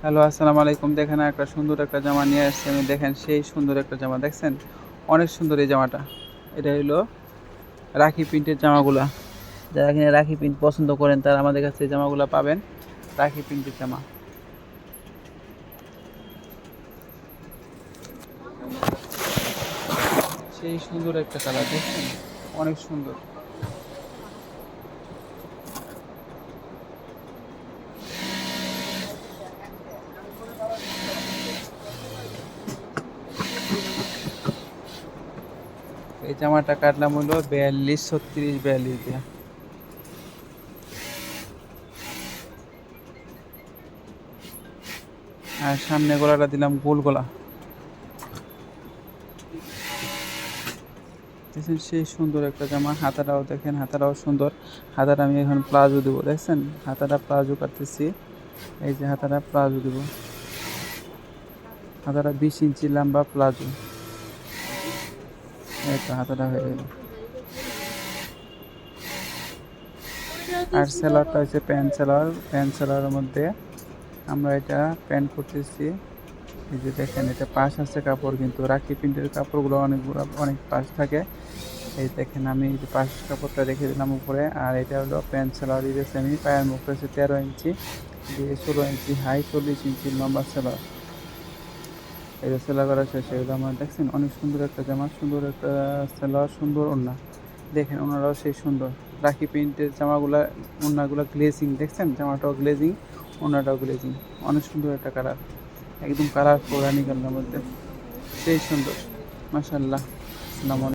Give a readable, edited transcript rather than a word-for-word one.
Hello, আসসালামু আলাইকুম। দেখেন একটা সুন্দর একটা জামা নিয়ে আসছি আমি। দেখেন সেই সুন্দর একটা জামা দেখছেন? অনেক সুন্দর এই জামাটা। এটা হইলো রাখি প্রিন্টের জামাগুলা। যারা কিনা রাখি প্রিন্ট পছন্দ করেন তারা আমাদের কাছে এই জামাগুলা পাবেন। রাখি প্রিন্টের জামা। সেই সুন্দর একটা কালার দেখছেন? অনেক সুন্দর। এই জামাটা কাটলাম হলো 42, 36, 42 দিয়া। আর সামনে গলাটা দিলাম গোল গলা। দেখছেন সেই সুন্দর একটা জামা। হাতাটাও দেখেন, হাতাটাও সুন্দর। হাতাটা আমি এখন প্লাজো দেবো, দেখছেন? হাতাটা প্লাজো কাটতেছি। এই যে হাতাটা প্লাজো দেবো। হাতাটা 20 ইঞ্চি লম্বা প্লাজো। এই তো হাতাটা হয়ে গেল। আর সেলারটা হচ্ছে প্যান্ট সেলার। প্যান্ট সেলারের মধ্যে আমরা এটা প্যান্ট করতেছি। এই যে দেখেন, এটা পাশ আছে কাপড়, কিন্তু রাখি প্রিন্টের কাপড়গুলো অনেকগুলো অনেক পাশ থাকে। এই দেখেন আমি এই যে পাশ কাপড়টা রেখে দিলাম উপরে। আর এটা হলো প্যান্ট সেলার দিয়েছি আমি। পায়ের মুখ হচ্ছে 13 ইঞ্চি দিয়ে 16 ইঞ্চি হাই, 40 ইঞ্চি লম্বা সেলার। এই যে সেলাই করা শেষ হয়ে গেল আমার। দেখছেন অনেক সুন্দর একটা জামা, সুন্দর একটা সেলার, সুন্দর ওড়না। দেখেন ওনারাও সেই সুন্দর। রাখি প্রিন্টের জামাগুলা, ওড়নাগুলো গ্লেজিং, দেখছেন? জামাটাও গ্লেজিং, ওড়নাটাও গ্লেজিং। অনেক সুন্দর একটা কালার, একদম কালারফুল রানী কালারের মধ্যে। সেই সুন্দর, মাশাআল্লাহ। আসসালামু আলাইকুম।